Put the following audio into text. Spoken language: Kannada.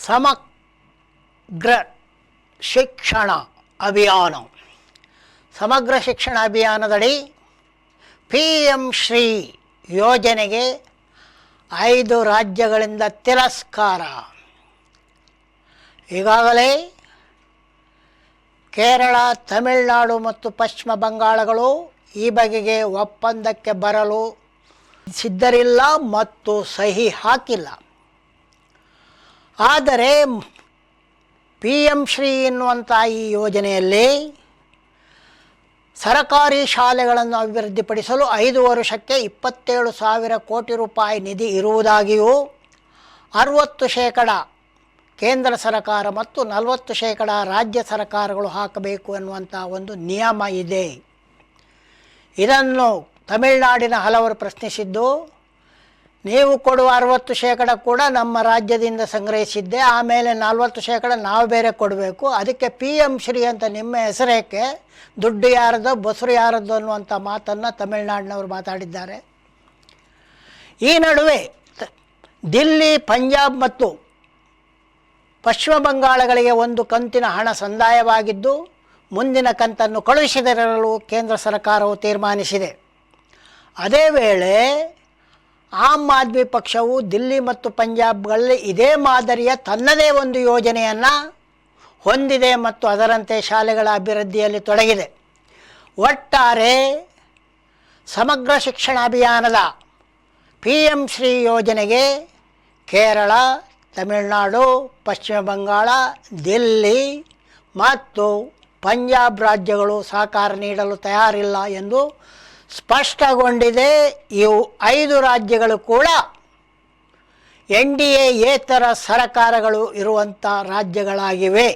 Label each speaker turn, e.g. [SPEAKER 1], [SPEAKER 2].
[SPEAKER 1] ಸಮಗ್ರ ಶಿಕ್ಷಣ ಅಭಿಯಾನ. ಸಮಗ್ರ ಶಿಕ್ಷಣ ಅಭಿಯಾನದಡಿ PM ಶ್ರೀ ಯೋಜನೆಗೆ 5 ರಾಜ್ಯಗಳಿಂದ ತಿರಸ್ಕಾರ. ಈಗಾಗಲೇ ಕೇರಳ, ತಮಿಳುನಾಡು ಮತ್ತು ಪಶ್ಚಿಮ ಬಂಗಾಳಗಳು ಈ ಬಗೆಗೆ ಒಪ್ಪಂದಕ್ಕೆ ಬರಲು ಸಿದ್ಧರಿಲ್ಲ ಮತ್ತು ಸಹಿ ಹಾಕಿಲ್ಲ. ಆದರೆ PM ಶ್ರೀ ಎನ್ನುವಂಥ ಈ ಯೋಜನೆಯಲ್ಲಿ ಸರಕಾರಿ ಶಾಲೆಗಳನ್ನು ಅಭಿವೃದ್ಧಿಪಡಿಸಲು 5 ವರ್ಷಕ್ಕೆ 27,000 ಕೋಟಿ ರೂಪಾಯಿ ನಿಧಿ ಇರುವುದಾಗಿಯೂ 60% ಕೇಂದ್ರ ಸರ್ಕಾರ ಮತ್ತು 40% ರಾಜ್ಯ ಸರ್ಕಾರಗಳು ಹಾಕಬೇಕು ಎನ್ನುವಂಥ ಒಂದು ನಿಯಮ ಇದೆ. ಇದನ್ನು ತಮಿಳುನಾಡಿನ ಹಲವರು ಪ್ರಶ್ನಿಸಿದ್ದು, ನೀವು ಕೊಡುವ 60% ಕೂಡ ನಮ್ಮ ರಾಜ್ಯದಿಂದ ಸಂಗ್ರಹಿಸಿದ್ದೆ, ಆಮೇಲೆ 40% ನಾವು ಬೇರೆ ಕೊಡಬೇಕು, ಅದಕ್ಕೆ PM ಶ್ರೀ ಅಂತ ನಿಮ್ಮ ಹೆಸರೇಕೆ, ದುಡ್ಡು ಯಾರದೋ ಬಸರು ಯಾರದ್ದು ಅನ್ನುವಂಥ ಮಾತನ್ನು ತಮಿಳುನಾಡಿನವರು ಮಾತಾಡಿದ್ದಾರೆ. ಈ ನಡುವೆ ದಿಲ್ಲಿ, ಪಂಜಾಬ್ ಮತ್ತು ಪಶ್ಚಿಮ ಬಂಗಾಳಗಳಿಗೆ ಒಂದು ಕಂತಿನ ಹಣ ಸಂದಾಯವಾಗಿದ್ದು ಮುಂದಿನ ಕಂತನ್ನು ಕಳುಹಿಸದಿರಲು ಕೇಂದ್ರ ಸರ್ಕಾರವು ತೀರ್ಮಾನಿಸಿದೆ. ಅದೇ ವೇಳೆ ಆಮ್ ಆದ್ಮಿ ಪಕ್ಷವು ದಿಲ್ಲಿ ಮತ್ತು ಪಂಜಾಬ್ಗಳಲ್ಲಿ ಇದೇ ಮಾದರಿಯ ತನ್ನದೇ ಒಂದು ಯೋಜನೆಯನ್ನು ಹೊಂದಿದೆ ಮತ್ತು ಅದರಂತೆ ಶಾಲೆಗಳ ಅಭಿವೃದ್ಧಿಯಲ್ಲಿ ತೊಡಗಿದೆ. ಒಟ್ಟಾರೆ ಸಮಗ್ರ ಶಿಕ್ಷಣ ಅಭಿಯಾನದ PM ಶ್ರೀ ಯೋಜನೆಗೆ ಕೇರಳ, ತಮಿಳುನಾಡು, ಪಶ್ಚಿಮ ಬಂಗಾಳ, ದಿಲ್ಲಿ ಮತ್ತು ಪಂಜಾಬ್ ರಾಜ್ಯಗಳು ಸಹಕಾರ ನೀಡಲು ತಯಾರಿಲ್ಲ ಎಂದು ಸ್ಪಷ್ಟಗೊಂಡಿದೆ. ಇವು 5 ರಾಜ್ಯಗಳು ಕೂಡ NDA ಯೇತರ ಸರ್ಕಾರಗಳು ಇರುವಂಥ ರಾಜ್ಯಗಳಾಗಿವೆ.